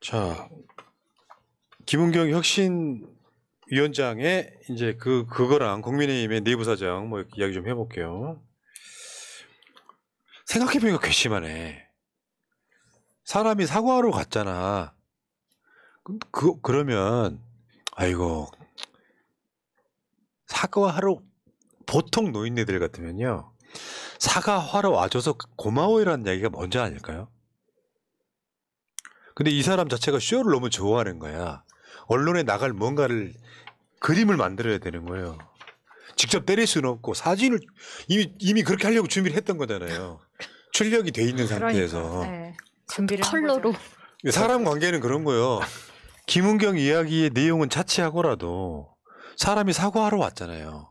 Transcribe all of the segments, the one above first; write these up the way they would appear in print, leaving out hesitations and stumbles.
자, 김은경 혁신위원장의 이제 그거랑 국민의힘의 내부 사정 뭐 이야기 좀 해볼게요. 생각해보니까 괘씸하네. 사람이 사과하러 갔잖아. 그러면 아이고 사과하러 보통 노인네들 같으면요 사과하러 와줘서 고마워요라는 이야기가 먼저 아닐까요? 근데 이 사람 자체가 쇼를 너무 좋아하는 거야. 언론에 나갈 뭔가를 그림을 만들어야 되는 거예요. 직접 때릴 수는 없고 사진을 이미 그렇게 하려고 준비를 했던 거잖아요. 출력이 돼 있는 상태에서. 그러니까, 네. 준비를 컬러로. 사람 관계는 그런 거예요. 김은경 이야기의 내용은 차치하고라도 사람이 사과하러 왔잖아요.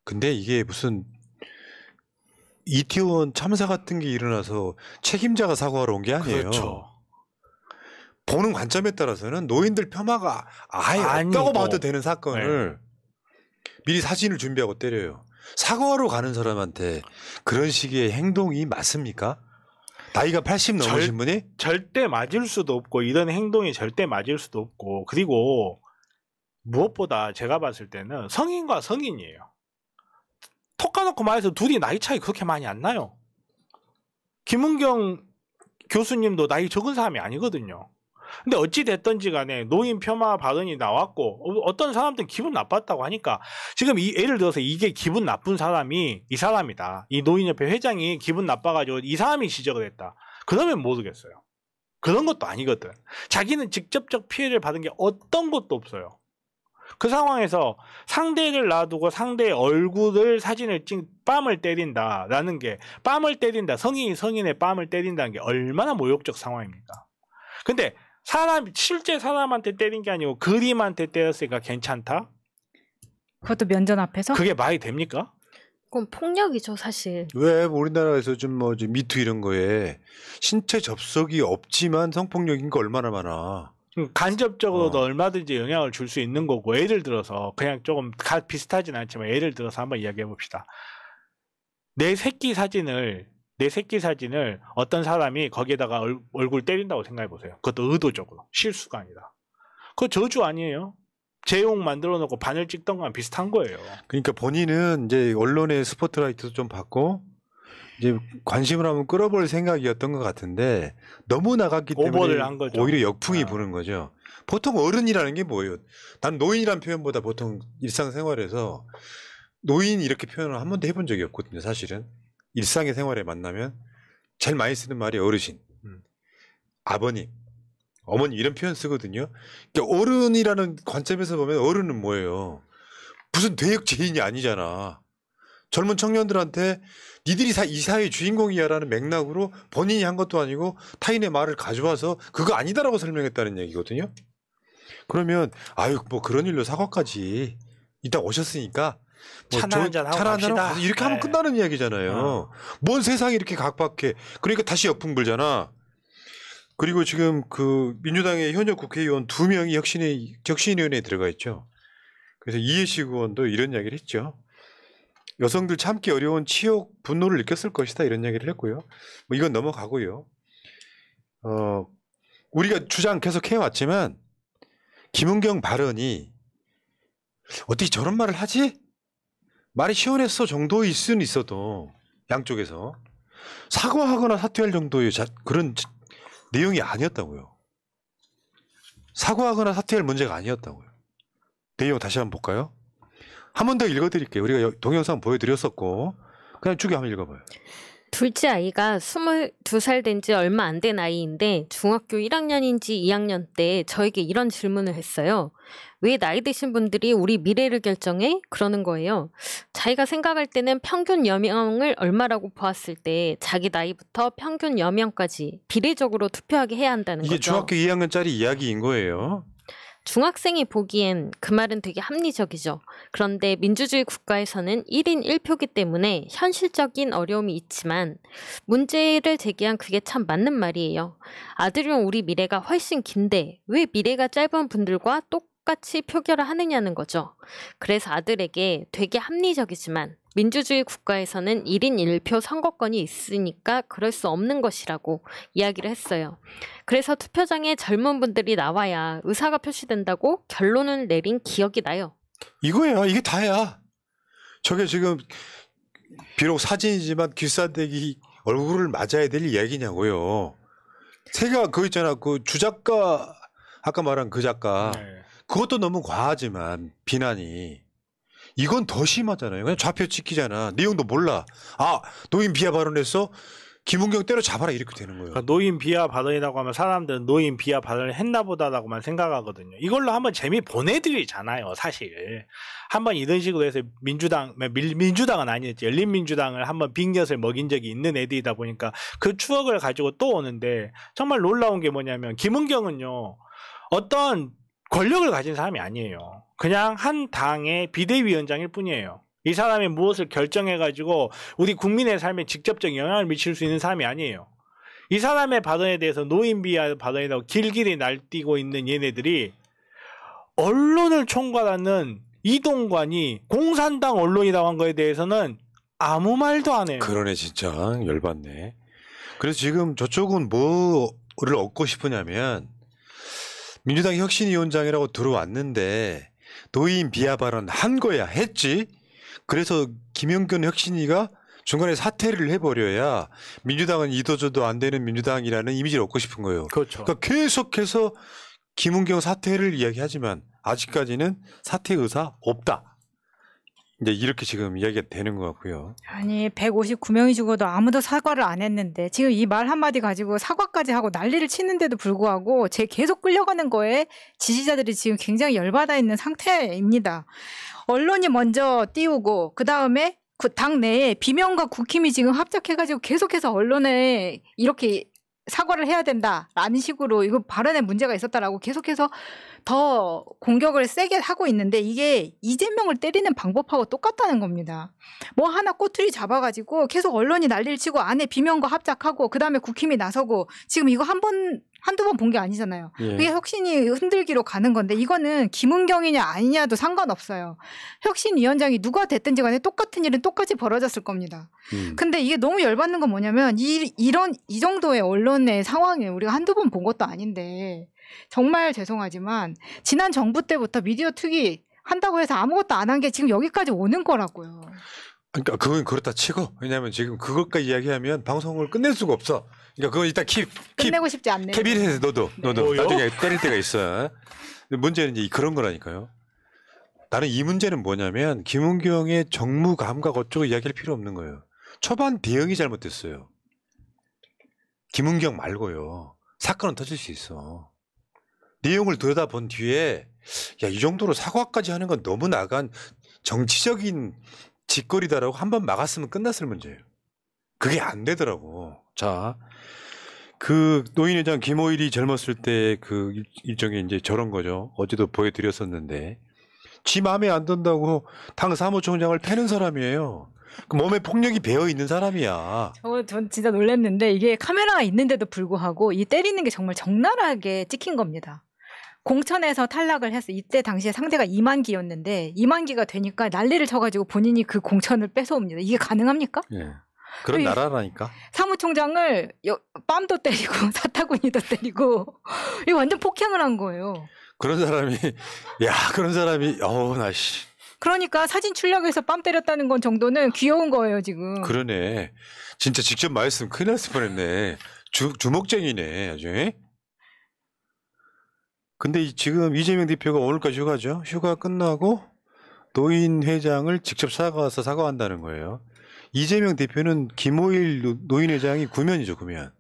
근데 이게 무슨 이태원 참사 같은 게 일어나서 책임자가 사과하러 온 게 아니에요. 그렇죠. 보는 관점에 따라서는 노인들 폄하가 아예 없다고 봐도 되는 사건을 미리 사진을 준비하고 때려요. 사과하러 가는 사람한테 그런 식의 행동이 맞습니까? 나이가 80 넘으신 분이? 절대 맞을 수도 없고 이런 행동이 절대 맞을 수도 없고 그리고 무엇보다 제가 봤을 때는 성인과 성인이에요. 톡 까놓고 말해서 둘이 나이 차이 그렇게 많이 안 나요. 김은경 교수님도 나이 적은 사람이 아니거든요. 근데 어찌 됐든지 간에 노인 폄하 발언이 나왔고 어떤 사람들은 기분 나빴다고 하니까 지금 예를 들어서 이게 기분 나쁜 사람이 이 사람이다. 이 노인협회 회장이 기분 나빠가지고 이 사람이 지적을 했다. 그러면 모르겠어요. 그런 것도 아니거든. 자기는 직접적 피해를 받은 게 어떤 것도 없어요. 그 상황에서 상대를 놔두고 상대의 얼굴을 사진을 찍 뺨을 때린다라는 게 뺨을 때린다. 성인이 성인의 뺨을 때린다는 게 얼마나 모욕적 상황입니까? 근데 실제 사람한테 때린 게 아니고 그림한테 때렸으니까 괜찮다? 그것도 면전 앞에서? 그게 말이 됩니까? 그건 폭력이죠, 사실. 왜 우리나라에서 좀 미투 이런 거에 신체 접촉이 없지만 성폭력인 거 얼마나 많아. 간접적으로도 얼마든지 영향을 줄 수 있는 거고 예를 들어서 그냥 조금 비슷하진 않지만 예를 들어서 한번 이야기해 봅시다. 내 새끼 사진을 어떤 사람이 거기에다가 얼굴 때린다고 생각해 보세요. 그것도 의도적으로 실수가 아니라. 그거 저주 아니에요? 제용 만들어 놓고 바늘 찍던 거랑 비슷한 거예요. 그러니까 본인은 이제 언론의 스포트라이트도 좀 받고 이제 관심을 한번 끌어볼 생각이었던 것 같은데 너무 나갔기 때문에 오버를 한 거죠. 오히려 역풍이 부는 거죠. 보통 어른이라는 게 뭐예요? 난 노인이라는 표현보다 보통 일상생활에서 노인 이렇게 표현을 한 번도 해본 적이 없거든요. 사실은 일상의 생활에 만나면 제일 많이 쓰는 말이 어르신, 아버님, 어머니 이런 표현 쓰거든요. 그러니까 어른이라는 관점에서 보면 어른은 뭐예요? 무슨 대역죄인이 아니잖아. 젊은 청년들한테 니들이 이 사회의 주인공이야라는 맥락으로 본인이 한 것도 아니고 타인의 말을 가져와서 그거 아니다라고 설명했다는 얘기거든요. 그러면 아유 뭐 그런 일로 사과까지 이따 오셨으니까 뭐 차나 한잔 하고 갑시다. 이렇게 하면 끝나는 이야기잖아요. 뭔 세상이 이렇게 각박해. 그러니까 다시 역풍 불잖아. 그리고 지금 그 민주당의 현역 국회의원 2명이 혁신위원회에 들어가 있죠. 그래서 이해식 의원도 이런 이야기를 했죠. 여성들 참기 어려운 치욕, 분노를 느꼈을 것이다 이런 이야기를 했고요. 뭐 이건 넘어가고요. 우리가 주장 계속 해왔지만 김은경 발언이 어떻게 저런 말을 하지? 말이 시원했어 정도일 수는 있어도 양쪽에서 사과하거나 사퇴할 정도의 그런 내용이 아니었다고요. 사과하거나 사퇴할 문제가 아니었다고요. 내용 다시 한번 볼까요? 한 번 더 읽어드릴게요. 우리가 동영상 보여드렸었고 그냥 쭉 한번 읽어봐요. 둘째 아이가 22살 된 지 얼마 안 된 아이인데 중학교 1학년인지 2학년 때 저에게 이런 질문을 했어요. 왜 나이 드신 분들이 우리 미래를 결정해? 그러는 거예요. 자기가 생각할 때는 평균 연령을 얼마라고 보았을 때 자기 나이부터 평균 연령까지 비례적으로 투표하게 해야 한다는 거죠. 이게 중학교 2학년짜리 이야기인 거예요. 중학생이 보기엔 그 말은 되게 합리적이죠. 그런데 민주주의 국가에서는 1인 1표기 때문에 현실적인 어려움이 있지만 문제를 제기한 그게 참 맞는 말이에요. 아들이면 우리 미래가 훨씬 긴데 왜 미래가 짧은 분들과 똑같이 표결을 하느냐는 거죠. 그래서 아들에게 되게 합리적이지만 민주주의 국가에서는 1인 1표 선거권이 있으니까 그럴 수 없는 것이라고 이야기를 했어요. 그래서 투표장에 젊은 분들이 나와야 의사가 표시된다고 결론을 내린 기억이 나요. 이거야. 이게 다야. 저게 지금 비록 사진이지만 귀싸대기 얼굴을 맞아야 될 이야기냐고요. 새가 그거 있잖아. 그 주작가 아까 말한 그 작가 네. 그것도 너무 과하지만 비난이 이건 더 심하잖아요. 그냥 좌표 찍히잖아. 내용도 몰라. 아 노인 비하 발언했어? 김은경 때려 잡아라 이렇게 되는 거예요. 그러니까 노인 비하 발언이라고 하면 사람들은 노인 비하 발언을 했나 보다라고만 생각하거든요. 이걸로 한번 재미 보내드리잖아요. 사실 한번 이런 식으로 해서 민주당은 아니었지, 열린민주당을 한번 빅엿을 먹인 적이 있는 애들이다 보니까 그 추억을 가지고 또 오는데, 정말 놀라운 게 뭐냐면 김은경은요 어떤 권력을 가진 사람이 아니에요. 그냥 한 당의 비대위원장일 뿐이에요. 이 사람이 무엇을 결정해가지고 우리 국민의 삶에 직접적 영향을 미칠 수 있는 사람이 아니에요. 이 사람의 발언에 대해서 노인 비하 발언이라고 길길이 날뛰고 있는 얘네들이 언론을 총괄하는 이동관이 공산당 언론이라고 한 거에 대해서는 아무 말도 안 해요. 그러네 진짜 열받네. 그래서 지금 저쪽은 뭐를 얻고 싶으냐면 민주당 혁신위원장이라고 들어왔는데 노인 비하 발언 한 거야. 했지. 그래서 김영균 혁신위가 중간에 사퇴를 해버려야 민주당은 이도저도 안 되는 민주당이라는 이미지를 얻고 싶은 거예요. 그렇죠. 그러니까 계속해서 김은경 사퇴를 이야기하지만 아직까지는 사퇴 의사 없다. 이제 이렇게 지금 이야기가 되는 것 같고요. 아니 159명이 죽어도 아무도 사과를 안 했는데 지금 이 말 한마디 가지고 사과까지 하고 난리를 치는데도 불구하고 제 계속 끌려가는 거에 지지자들이 지금 굉장히 열받아 있는 상태입니다. 언론이 먼저 띄우고 그다음에 그 당 내에 비명과 국힘이 지금 합작해가지고 계속해서 언론에 이렇게 사과를 해야 된다라는 식으로 이거 발언에 문제가 있었다라고 계속해서 더 공격을 세게 하고 있는데 이게 이재명을 때리는 방법하고 똑같다는 겁니다. 뭐 하나 꼬투리 잡아가지고 계속 언론이 난리를 치고 안에 비명과 합작하고 그다음에 국힘이 나서고 지금 이거 한두 번 본 게 아니잖아요. 예. 그게 혁신이 흔들기로 가는 건데 이거는 김은경이냐 아니냐도 상관없어요. 혁신위원장이 누가 됐든지 간에 똑같은 일은 똑같이 벌어졌을 겁니다. 근데 이게 너무 열받는 건 뭐냐면 이 정도의 언론의 상황에 우리가 한두 번 본 것도 아닌데 정말 죄송하지만 지난 정부 때부터 미디어 투기 한다고 해서 아무것도 안 한 게 지금 여기까지 오는 거라고요. 그러니까 그건 그렇다 치고 왜냐하면 지금 그것까지 이야기하면 방송을 끝낼 수가 없어. 그러니까 그건 일단 끝내고 싶지 않네요. 캐비넷에 너도 뭐요? 나중에 때릴 때가 있어. 근데 문제는 이제 그런 거라니까요. 나는 이 문제는 뭐냐면 김은경의 정무 감각 어쩌고 이야기할 필요 없는 거예요. 초반 대응이 잘못됐어요. 김은경 말고요. 사건은 터질 수 있어. 내용을 들여다본 뒤에 야, 이 정도로 사과까지 하는 건 너무 나간 정치적인 짓거리다라고 한번 막았으면 끝났을 문제예요. 그게 안 되더라고. 자, 그 노인회장 김오일이 젊었을 때 그 일종의 이제 저런 거죠. 어제도 보여드렸었는데 지 마음에 안 든다고 당 사무총장을 패는 사람이에요. 그 몸에 폭력이 배어 있는 사람이야. 전 진짜 놀랐는데 이게 카메라가 있는데도 불구하고 이 때리는 게 정말 적나라하게 찍힌 겁니다. 공천에서 탈락을 했어. 이때 당시에 상대가 이만기였는데 이만기가 되니까 난리를 쳐가지고 본인이 그 공천을 뺏어옵니다. 이게 가능합니까? 예. 그런 나라라니까. 사무총장을 빰도 때리고 사타구니도 때리고 이거 완전 폭행을 한 거예요. 그런 사람이 나 씨. 그러니까 사진 출력해서 빰 때렸다는 건 정도는 귀여운 거예요 지금. 그러네. 진짜 직접 말했으면 큰일 났을 뻔했네. 주먹쟁이네 아주. 근데 지금 이재명 대표가 오늘까지 휴가죠. 휴가 끝나고 노인 회장을 직접 찾아가서 사과한다는 거예요. 이재명 대표는 김오일 노인 회장이 구면이죠, 구면.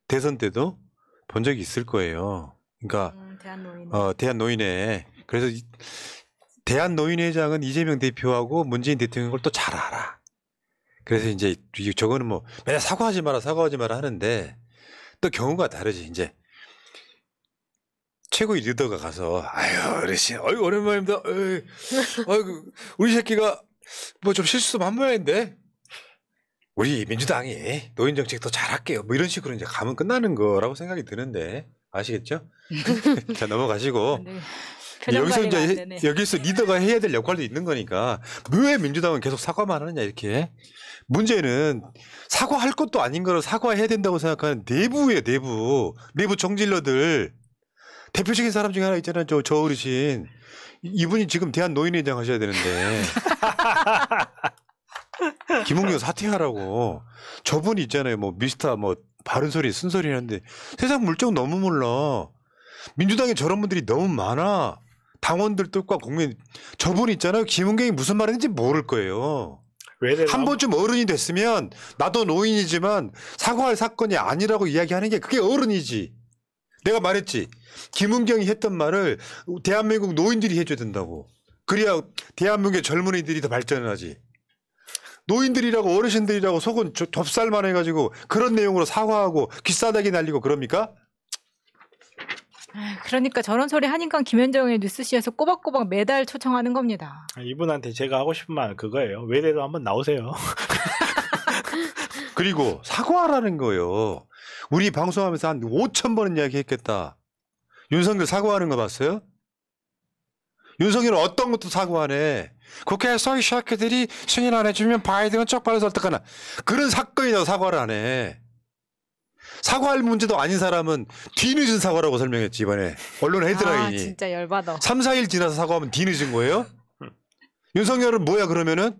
대선 때도 본 적이 있을 거예요. 그러니까 대한노인회. 그래서 대한노인회장은 이재명 대표하고 문재인 대통령 걸 또 잘 알아. 그래서 이제 저거는 뭐 맨날 사과하지 마라 하는데 또 경우가 다르지. 이제 최고위 리더가 가서 아유 어르신 어이 오랜만입니다. 아이고 우리 새끼가 뭐 좀 실수 한 모양인데 우리 민주당이 노인 정책 더 잘할게요. 뭐 이런 식으로 이제 가면 끝나는 거라고 생각이 드는데 아시겠죠? 자 넘어가시고 네. 표정 여기서 관리가 안 이제 되네. 여기서 리더가 해야 될 역할도 있는 거니까 왜 민주당은 계속 사과만 하느냐 이렇게. 문제는 사과할 것도 아닌 거를 사과해야 된다고 생각하는 내부예요. 내부 정질러들. 대표적인 사람 중에 하나 있잖아요. 저 어르신. 이분이 지금 대한노인회장 하셔야 되는데 김웅영 사퇴하라고. 저분이 있잖아요. 뭐 미스터 뭐 바른소리 쓴소리 하는데 세상 물정 너무 몰라. 민주당에 저런 분들이 너무 많아. 당원들 뜻과 국민. 저분 있잖아요. 김은경이 무슨 말인지 모를 거예요. 한 번쯤 어른이 됐으면 나도 노인이지만 사과할 사건이 아니라고 이야기하는 게 그게 어른이지. 내가 말했지. 김은경이 했던 말을 대한민국 노인들이 해줘야 된다고. 그래야 대한민국의 젊은이들이 더 발전하지. 노인들이라고 어르신들이라고 속은 좁쌀만 해가지고 그런 내용으로 사과하고 귀싸대기 날리고 그럽니까? 그러니까 저런 소리 하니까 김현정의 뉴스시에서 꼬박꼬박 매달 초청하는 겁니다. 이분한테 제가 하고 싶은 말은 그거예요. 외래로 한번 나오세요. 그리고 사과하라는 거예요. 우리 방송하면서 한 5,000번은 이야기했겠다. 윤석열 사과하는 거 봤어요? 윤석열은 어떤 것도 사과 안 해. 국회에서 이 샤크들이 승인 안 해주면 바이든은 쪽팔려서 어떡하나. 그런 사건이라도 사과를 안 해. 사과할 문제도 아닌 사람은 뒤늦은 사과라고 설명했지 이번에. 언론 헤드라인이. 진짜 열받아. 3, 4일 지나서 사과하면 뒤늦은 거예요? 윤석열은 뭐야 그러면은?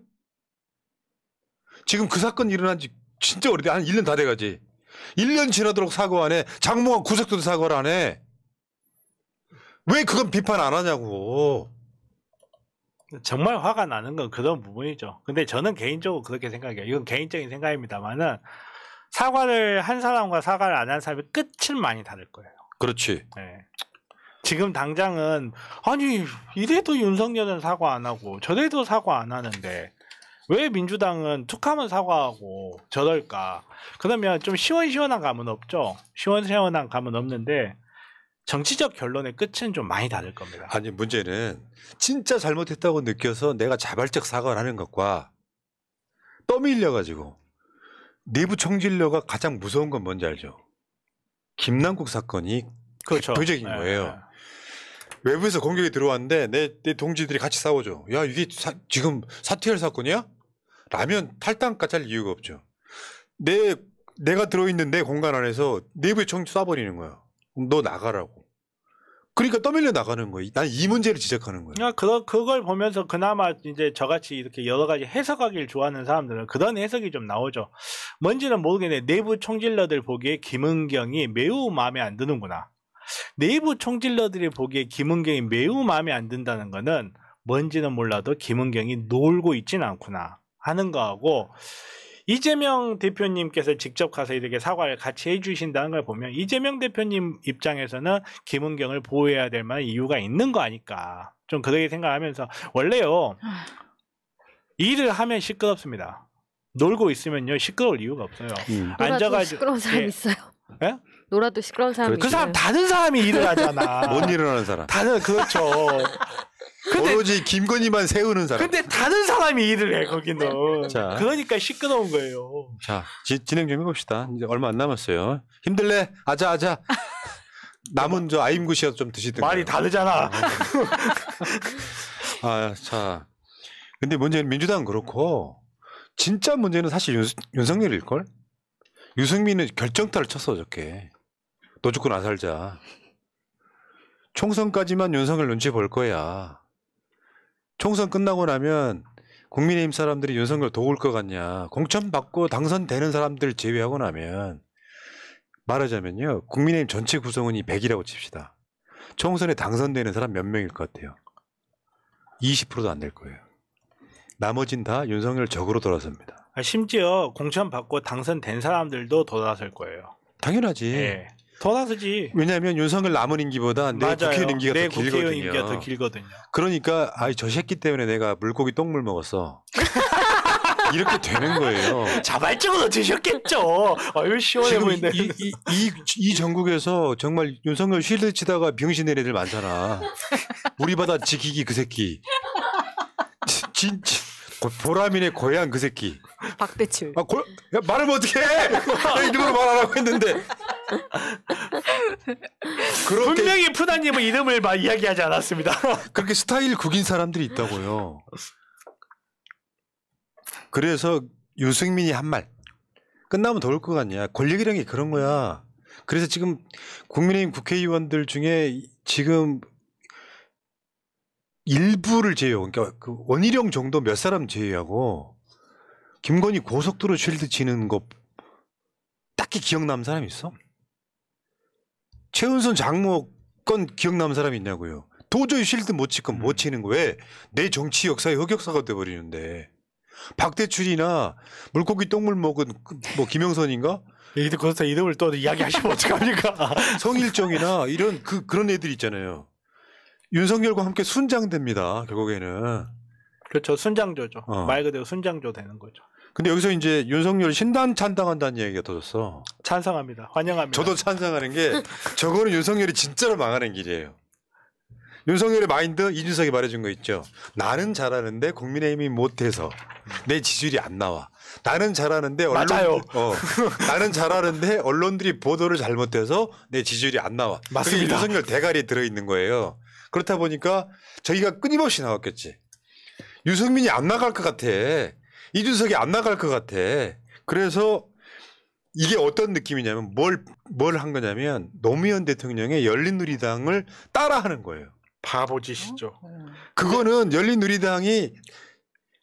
지금 그 사건 일어난 지 진짜 오래돼. 한 1년 다 돼가지. 1년 지나도록 사과 안 해. 장모가 구속돼도 사과를 안 해. 왜 그건 비판 안 하냐고. 정말 화가 나는 건 그런 부분이죠. 근데 저는 개인적으로 그렇게 생각해요. 이건 개인적인 생각입니다만은 사과를 한 사람과 사과를 안 한 사람의 끝은 많이 다를 거예요. 그렇지. 네. 지금 당장은 아니 이래도 윤석열은 사과 안 하고 저래도 사과 안 하는데 왜 민주당은 툭하면 사과하고 저럴까? 그러면 좀 시원시원한 감은 없죠. 시원시원한 감은 없는데 정치적 결론의 끝은 좀 많이 다를 겁니다. 아니 문제는 진짜 잘못했다고 느껴서 내가 자발적 사과를 하는 것과 떠밀려가지고 내부 총질러가 가장 무서운 건 뭔지 알죠? 김남국 사건이 그렇죠. 대표적인 거예요. 외부에서 공격이 들어왔는데 내 동지들이 같이 싸우죠. 야 이게 지금 사퇴할 사건이야? 라면 탈당까지 할 이유가 없죠. 내가 들어있는 내 공간 안에서 내부에 총 쏴버리는 거야. 너 나가라고. 그러니까 떠밀려 나가는 거야. 난 이 문제를 지적하는 거야. 그걸 보면서 그나마 이제 저같이 이렇게 여러 가지 해석하기를 좋아하는 사람들은 그런 해석이 좀 나오죠. 뭔지는 모르겠는데 내부 총질러들 보기에 김은경이 매우 마음에 안 드는구나. 내부 총질러들이 보기에 김은경이 매우 마음에 안 든다는 거는 뭔지는 몰라도 김은경이 놀고 있지는 않구나 하는 거하고 이재명 대표님께서 직접 가서 이렇게 사과를 같이 해주신다는 걸 보면 이재명 대표님 입장에서는 김은경을 보호해야 될 만한 이유가 있는 거 아닐까 좀 그렇게 생각하면서 원래요 일을 하면 시끄럽습니다. 놀고 있으면요 시끄러울 이유가 없어요. 놀아도 시끄러운 사람 있어요. 예? 놀아도 시끄러운 사람 그렇죠. 그 사람 있어요. 다른 사람이 일을 하잖아. 못 일어나는 사람. 다른 그렇죠. 근데 오로지 김건희만 세우는 사람. 근데 다른 사람이 일을 해 거기는. 자. 그러니까 시끄러운 거예요. 자, 진행 좀 해봅시다. 이제 얼마 안 남았어요. 힘들래? 아자. 남은 저 아임굿이라도 좀 드시든가. 말이 다르잖아. 자. 근데 문제는 민주당은 그렇고 진짜 문제는 사실 윤석열일걸? 유승민은 결정타를 쳤어 어저께. 너 죽고 나 살자. 총선까지만 윤석열 눈치 볼 거야. 총선 끝나고 나면 국민의힘 사람들이 윤석열 도울 것 같냐. 공천 받고 당선되는 사람들 제외하고 나면 말하자면요. 국민의힘 전체 구성원이 100이라고 칩시다. 총선에 당선되는 사람 몇 명일 것 같아요? 20%도 안 될 거예요. 나머진 다 윤석열 적으로 돌아섭니다. 심지어 공천 받고 당선된 사람들도 돌아설 거예요. 당연하지. 네. 돌아서지. 왜냐하면 윤석열 남은 임기보다 내 국회의원 임기가 내 더 국회의원 길거든요. 임기가 더 길거든요. 그러니까 저 새끼 때문에 내가 물고기 똥물 먹었어. 이렇게 되는 거예요. 자발적으로 드셨겠죠. 아유 시원해 지금 보이네. 이 전국에서 정말 윤석열 쉴드 치다가 병신 낸 애들 많잖아. 우리 바다 지키기 그 새끼. 진짜 보람이네 고향 그 새끼. 박대출. 야, 말하면 어떡해. 일부러 말 안 하고 했는데. 그렇게 분명히 푸다님은 이름을 막 이야기하지 않았습니다. 그렇게 스타일 구긴 사람들이 있다고요. 그래서 유승민이 한 말 끝나면 더울 것 같냐. 권력이란 게 그런 거야. 그래서 지금 국민의힘 국회의원들 중에 지금 일부를 제외하고, 그러니까 그 원희룡 정도 몇 사람 제외하고 김건희 고속도로 쉴드 치는 거 딱히 기억 남는 사람이 있어? 최은순 장모 건 기억 남는 사람이 있냐고요. 도저히 쉴드 못 치건 못 치는 거 왜? 내 정치 역사의 흑역사가 돼버리는데. 박대출이나 물고기 똥물 먹은 뭐 김영선인가? 얘들 거기서 이름을 또 이야기하시면 어떡합니까? 성일정이나 이런 그런 애들 있잖아요. 윤석열과 함께 순장됩니다. 결국에는. 그렇죠. 순장조죠. 어. 말 그대로 순장조 되는 거죠. 근데 여기서 이제 윤석열 신단 찬당한다는 얘기가 터졌어. 찬성합니다. 환영합니다. 저도 찬성하는 게 저거는 윤석열이 진짜로 망하는 길이에요. 윤석열의 마인드 이준석이 말해준 거 있죠. 나는 잘하는데 국민의힘이 못해서 내 지지율이 안 나와. 나는 잘하는데 맞아요. 나는 잘하는데 언론들이 보도를 잘못해서 내 지지율이 안 나와. 맞습니다. 그게 윤석열 대가리에 들어있는 거예요. 그렇다 보니까 저희가 끊임없이 나왔겠지. 유승민이 안 나갈 것 같아. 이준석이 안 나갈 것 같아. 그래서 이게 어떤 느낌이냐면 뭘 한 거냐면 노무현 대통령의 열린우리당을 따라하는 거예요. 바보짓이죠. 그거는 열린우리당이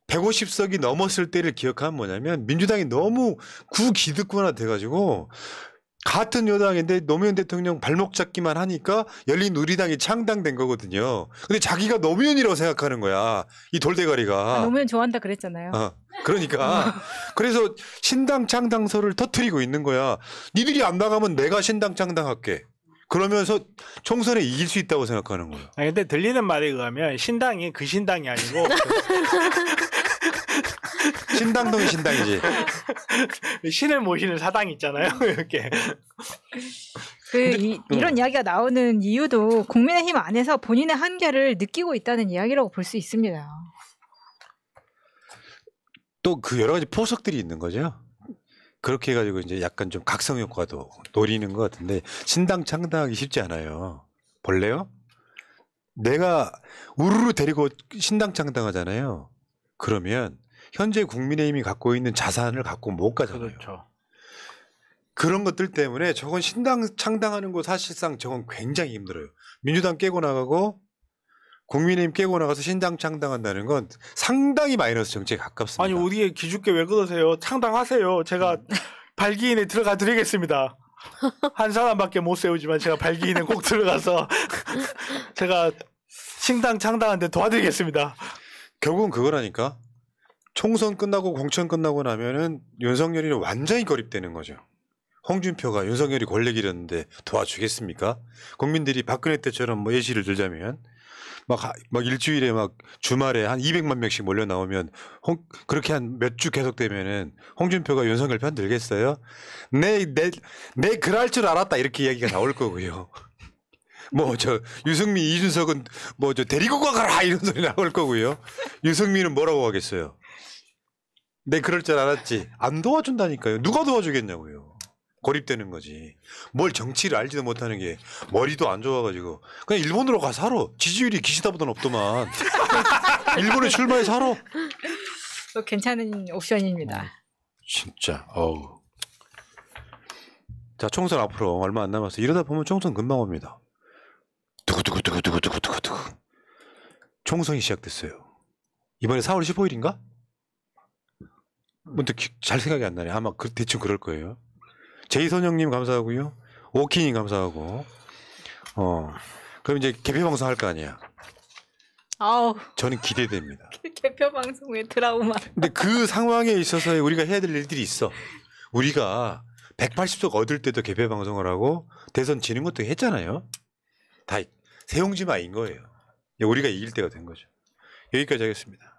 150석이 넘었을 때를 기억하면 뭐냐면 민주당이 너무 구기득권화 돼가지고 같은 여당인데 노무현 대통령 발목 잡기만 하니까 열린우리당이 창당된 거거든요. 근데 자기가 노무현이라고 생각하는 거야. 이 돌대가리가. 노무현 좋아한다 그랬잖아요. 그러니까 그래서 신당 창당설을 터뜨리고 있는 거야. 니들이 안 나가면 내가 신당 창당할게. 그러면서 총선에 이길 수 있다고 생각하는 거예요. 아니, 근데 들리는 말에 의하면 신당이 그 신당이 아니고 신당동이 신당이지. 신을 모시는 사당이 있잖아요. 이렇게. 이런 이야기가 나오는 이유도 국민의힘 안에서 본인의 한계를 느끼고 있다는 이야기라고 볼 수 있습니다. 또 그 여러 가지 포석들이 있는 거죠. 그렇게 해가지고 이제 약간 좀 각성 효과도 노리는 것 같은데 신당 창당하기 쉽지 않아요. 볼래요? 내가 우르르 데리고 신당 창당하잖아요. 그러면 현재 국민의힘이 갖고 있는 자산을 갖고 못 가잖아요. 그렇죠. 그런 것들 때문에 저건 신당 창당하는 거 사실상 저건 굉장히 힘들어요. 민주당 깨고 나가고 국민의힘 깨고 나가서 신당 창당한다는 건 상당히 마이너스 정치에 가깝습니다. 아니 우리의 기죽게 왜 그러세요? 창당하세요. 제가 발기인에 들어가 드리겠습니다. 한 사람밖에 못 세우지만 제가 발기인에 꼭 들어가서 제가 신당 창당하는데 도와드리겠습니다. 결국은 그거라니까. 총선 끝나고 공천 끝나고 나면은 윤석열이는 완전히 고립되는 거죠. 홍준표가 윤석열이 권력 잃었는데 도와주겠습니까? 국민들이 박근혜 때처럼 뭐 예시를 들자면 막 일주일에 막 주말에 한 200만 명씩 몰려 나오면 그렇게 한 몇 주 계속되면은 홍준표가 윤석열 편 들겠어요? 내 그럴 줄 알았다 이렇게 이야기가 나올 거고요. 뭐 저 유승민 이준석은 뭐 저 데리고 가거라 이런 소리 나올 거고요. 유승민은 뭐라고 하겠어요? 내 그럴 줄 알았지. 안 도와준다니까요. 누가 도와주겠냐고요. 고립되는 거지. 뭘 정치를 알지도 못하는 게 머리도 안 좋아가지고 그냥 일본으로 가 살아. 지지율이 기시다보다 높더만. 일본에 출마해 살아. 괜찮은 옵션입니다. 진짜. 어우. 자, 총선 앞으로 얼마 안 남았어. 이러다 보면 총선 금방 옵니다. 두구두구두구두구두구두구. 총선이 시작됐어요. 이번에 4월 15일인가? 문득 잘 생각이 안 나네. 아마 대충 그럴 거예요. 제이선영님 감사하고요. 오키님 감사하고. 그럼 이제 개표 방송 할 거 아니야. 아우. 저는 기대됩니다. 개표 방송의 트라우마. 근데 그 상황에 있어서 우리가 해야 될 일들이 있어. 우리가 180석 얻을 때도 개표 방송을 하고 대선 지는 것도 했잖아요. 다 세용지마인 거예요. 우리가 이길 때가 된 거죠. 여기까지 하겠습니다.